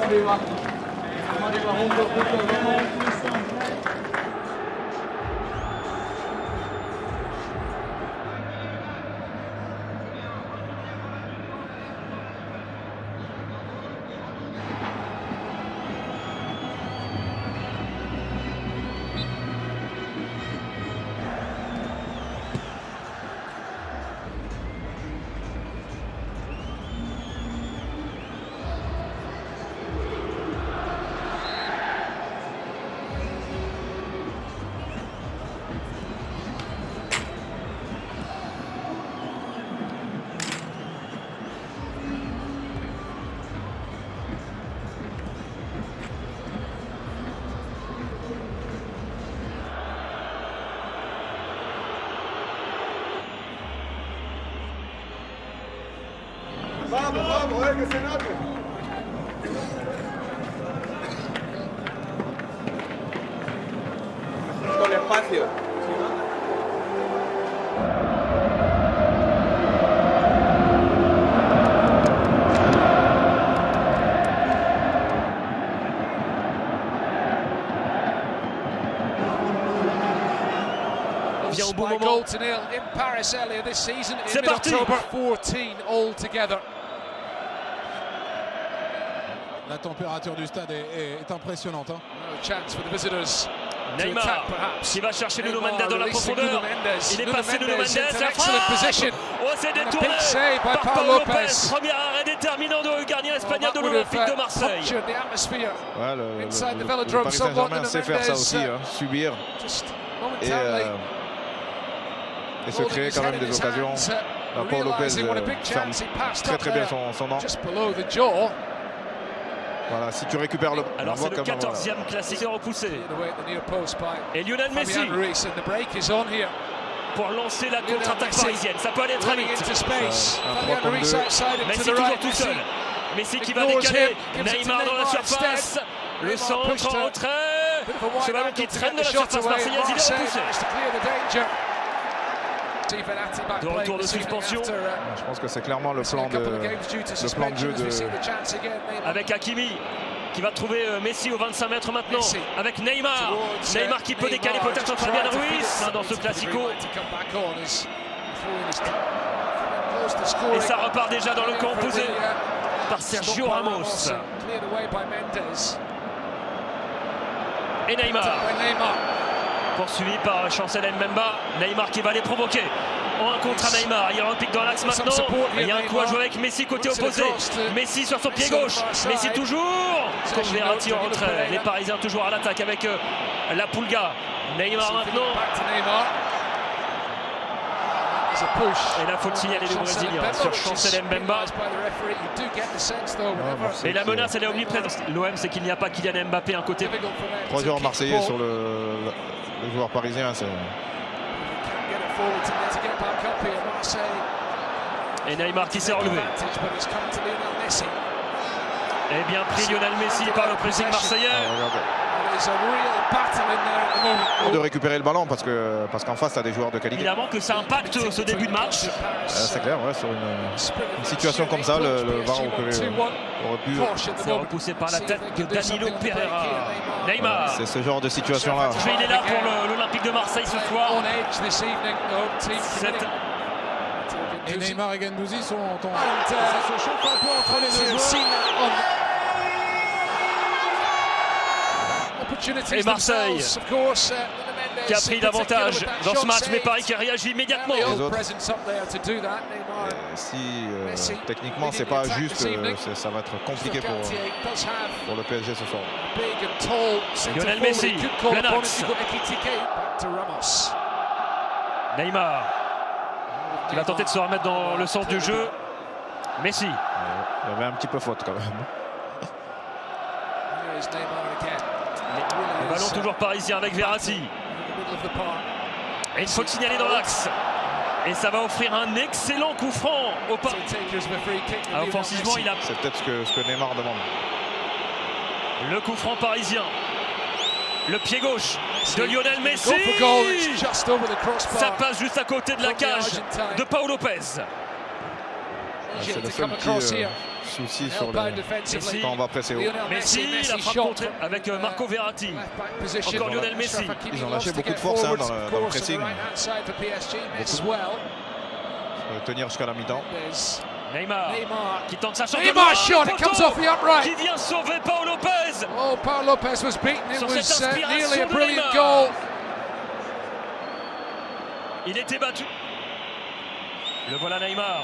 arriba. Vamos arriba, juntos, vamos. Vamos, vamos, que se note. Con espacio. Vient au bon moment. Goal to nil in Paris earlier this season. C'est parti. October 14 altogether. La température du stade est impressionnante. No chance for the visitors. Neymar qui va chercher Nuno Mendes dans la profondeur. Il est passé Nuno Mendes. La frappe. Oh, c'est détourné par Pau Lopez. Premier arrêt déterminant du gardien espagnol de l'Olympique de Marseille. Ouais, le Paris Saint-Germain sait faire ça aussi, subir et se créer quand même des occasions. Pau Lopez ferme très bien son angle. Voilà, si tu récupères le... Alors c'est le 14e classique repoussé. Et Lionel Messi pour lancer la contre-attaque parisienne. Ça peut aller très vite. Messi toujours tout seul. Messi qui va décaler. Neymar dans la surface. Le centre en retrait. Ce ballon qui traîne de la surface marseillaise, il est repoussé. De retour de suspension. Je pense que c'est clairement le plan de jeu de... Avec Hakimi qui va trouver Messi au 25 mètres maintenant. Avec Neymar. Neymar qui peut décaler peut-être Fabian Ruiz dans ce classico. Et ça repart déjà dans le camp opposé par Sergio Ramos. Et Neymar. Poursuivi par Chancel Mbemba. Neymar qui va les provoquer. En un contre à Neymar. Il y a un pic dans l'axe maintenant. Il y a un coup à jouer avec Messi côté opposé. Messi sur son pied gauche. Messi toujours. Contre Verratti en retrait. Les Parisiens toujours à l'attaque avec la Pulga. Neymar maintenant. Et là, faut le signaler du Brésilien sur Chancel Mbemba. Et la menace, elle est omniprésente. L'OM, c'est qu'il n'y a pas Kylian Mbappé, un côté. 3 joueurs marseillais sur le joueur parisien. Et Neymar qui s'est relevé. Et bien pris Lionel Messi par le pressing marseillais. De récupérer le ballon parce qu'en face, tu as des joueurs de qualité. Évidemment que ça impacte ce début de match. C'est clair, ouais, sur une situation comme ça, le VAR aurait pu... C'est repoussé par la tête de Danilo Pereira. Neymar. C'est ce genre de situation-là. Il est là pour l'Olympique de Marseille ce soir. Et Neymar et Guendouzi sont ça se chauffe un peu entre les deux joueurs. Et Marseille qui a pris l'avantage dans ce match, mais Paris qui a réagi immédiatement. Les autres, si techniquement c'est pas juste, ça va être compliqué pour le PSG ce soir. Lionel Messi, plein axe. Neymar qui va tenter de se remettre dans le sens du jeu. Messi. Il y avait un petit peu faute quand même. Le ballon toujours parisien avec Verratti. Et il faut le signaler dans l'axe. Et ça va offrir un excellent coup franc au pas. Offensivement, il a... C'est peut-être ce que Neymar demande. Le coup franc parisien. Le pied gauche de Lionel Messi. Ça passe juste à côté de la cage de Pau Lopez. C'est le seul qui souci sur le quand on va presser haut. Messi, la frappe contrée avec Marco Verratti. Encore Lionel Messi. Ils ont lâché beaucoup de force dans le pressing. Tenir jusqu'à la mi-temps. Neymar qui tente sa chance. Neymar shot, it comes off the upright. Qui vient sauver Paul Lopez. Oh, Paul Lopez was beaten. It Sur was cette inspiration nearly a de brilliant Neymar. goal. Il était battu. Le voilà Neymar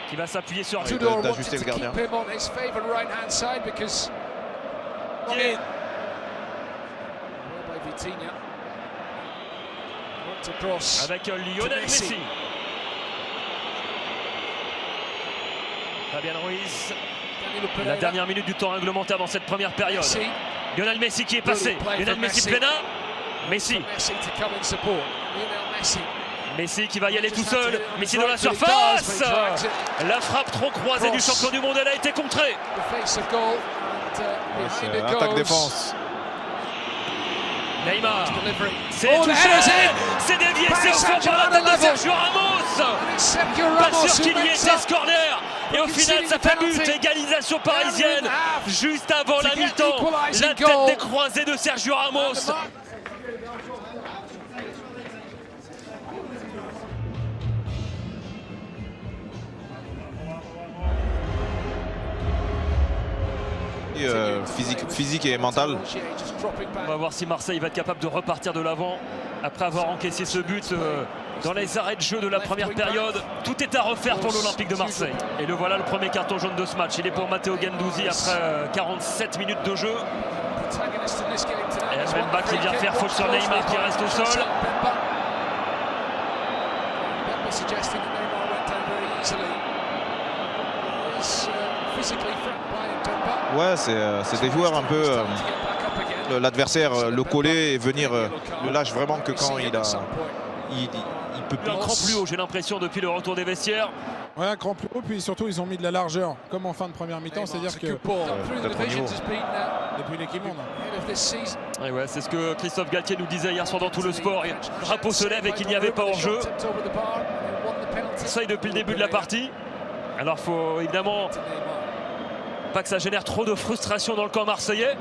qui va s'appuyer sur Tudor wanted d'ajuster to le gardien. keep him on his favourite right-hand side because by Vitinha. Worked across avec Lionel Messi. Fabian Ruiz. Danilo La Pereira. dernière minute du temps réglementaire dans cette première période. Messi. Lionel Messi qui est passé. Lionel Messi plein. Messi. Messi to come in support. Lionel Messi. Messi qui va y aller tout seul. Messi dans la surface. La frappe trop croisée du champion du monde, elle a été contrée. The face of goal. And, C'est behind it attaque-défense. Neymar. Delivery. C'est Oh, the touché. header's in. C'est dévié. Paris C'est offert par la Saint-Germain tête de level. Sergio Ramos. And it's Sergio Pas Ramos sûr who qu'il y ait makes ce up. corner. Et au final, ça fait but. Égalisation parisienne. Juste avant la mi-temps. La tête des croisés de Sergio Ramos. Physique et mental. On va voir si Marseille va être capable de repartir de l'avant après avoir encaissé ce but dans les arrêts de jeu de la première période. Tout est à refaire pour l'Olympique de Marseille. Et le voilà, le premier carton jaune de ce match. Il est pour Matteo Guendouzi après 47 minutes de jeu. Et Mbemba qui vient faire faute sur Neymar qui reste au sol. Ouais, c'est des joueurs un peu. L'adversaire le coller et venir le lâche vraiment que quand il peut plus. Un cran plus haut, j'ai l'impression, depuis le retour des vestiaires. Ouais, un cran plus haut, puis surtout ils ont mis de la largeur, comme en fin de première mi-temps, c'est-à-dire que depuis l'équipe monde. Et ouais, c'est ce que Christophe Galtier nous disait hier soir dans Tout le Sport. Et le drapeau se lève et qu'il n'y avait pas hors-jeu. Ça y depuis le début de la partie. Alors faut évidemment pas que ça génère trop de frustration dans le camp marseillais.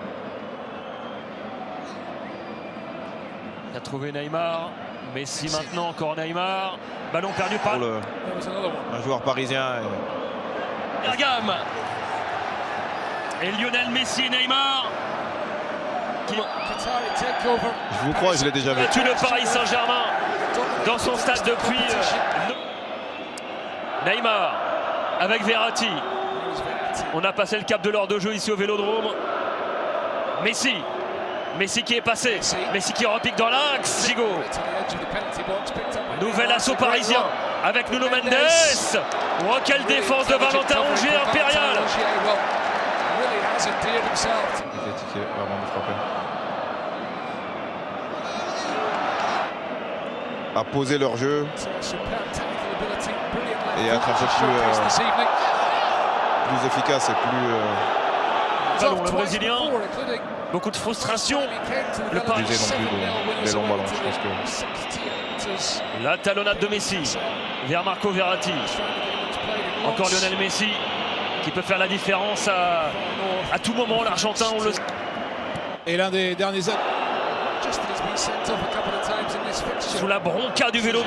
Il a trouvé Neymar. Messi maintenant, encore Neymar. Ballon perdu par un joueur parisien. Bergame. Et Lionel Messi et Neymar. Je vous crois, je l'ai déjà vu. Battu le Paris Saint-Germain dans son stade depuis. Neymar avec Verratti. On a passé le cap de l'heure de jeu ici au Vélodrome. Messi. Messi qui est passé. Messi qui repique dans l'axe. Gigo. Nouvel assaut parisien avec Nuno Mendes. Oh, quelle défense de Valentin Rongier impérial. Vraiment de frapper. À poser leur jeu et être un peu plus efficace et plus. Ballon, le Brésilien. Beaucoup de frustration. Le Paris non plus des longs ballons. Je pense que la talonnade de Messi vers Marco Verratti. Encore Lionel Messi qui peut faire la différence à tout moment. L'Argentin, on le. Et l'un des derniers actes. Sous la bronca du vélo.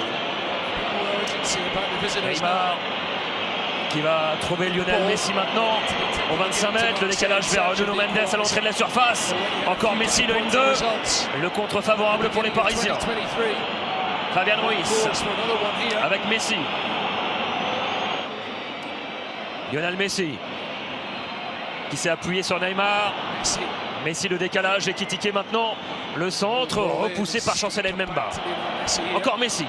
Neymar qui va trouver Lionel Messi maintenant au 25 mètres. Le décalage vers Nuno Mendes à l'entrée de la surface. Encore Messi, le 1-2. Le contre favorable pour les Parisiens. Fabian Ruiz avec Messi. Lionel Messi qui s'est appuyé sur Neymar. Messi, le décalage et Kitike maintenant. Le centre repoussé par Chancel Mbemba. Encore Messi.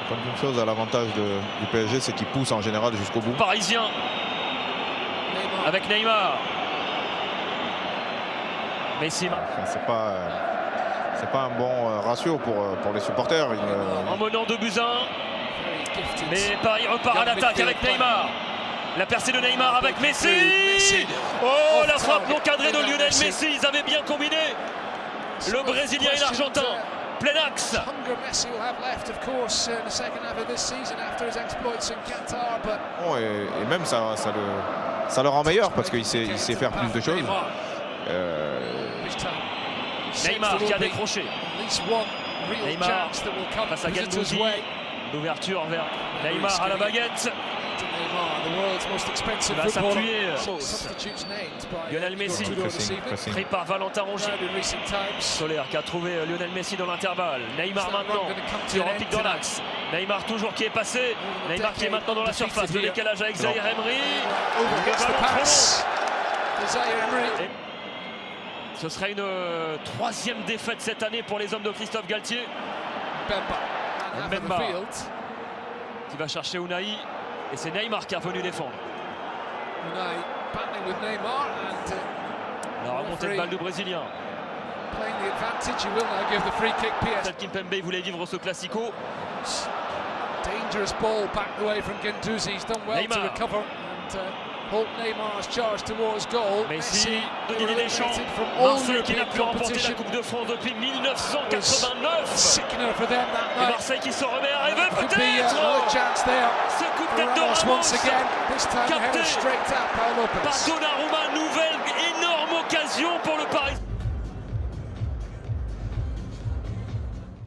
Comme une chose à l'avantage du PSG, c'est qu'il pousse en général jusqu'au bout. Parisien avec Neymar. Messi. C'est pas un bon ratio pour les supporters. En menant 2-1. Mais Paris repart à l'attaque avec Neymar. La percée de Neymar avec Messi. Oh, la frappe non cadrée de Lionel Messi. Ils avaient bien combiné. Le Brésilien et l'Argentin. plein axe. Hunger Messi will have left, of course, in the second half of this season after his exploits in Qatar, but Bon, et même ça le rend meilleur parce qu'il sait faire plus de choses. Neymar qui a décroché. Neymar face à Gendouzi. L'ouverture vers Neymar à la baguette. Il va s'appuyer. Lionel Messi, pris par Valentin Rongier. Soler qui a trouvé Lionel Messi dans l'intervalle. Neymar maintenant, sur un pic dans l'axe. Neymar toujours qui est passé. Neymar qui est maintenant dans la surface. Le décalage avec Zaïre Emery. Ce serait une troisième défaite cette année pour les hommes de Christophe Galtier. Mbemba qui va chercher Unai. Et c'est Neymar qui est revenu défendre. La remontée de balle du Brésilien. Peut-être Kimpembe voulait vivre ce classico. Dangerous ball back away from Gendouzi. He's done well to recover. Neymar's charge towards goal. Messi, Didier Deschamps, Marseille qui n'a plus remporté la Coupe de France depuis 1989. Et Marseille qui se remet à rêver peut-être. Ce coup de tête de Ramos, capté par Donnarumma.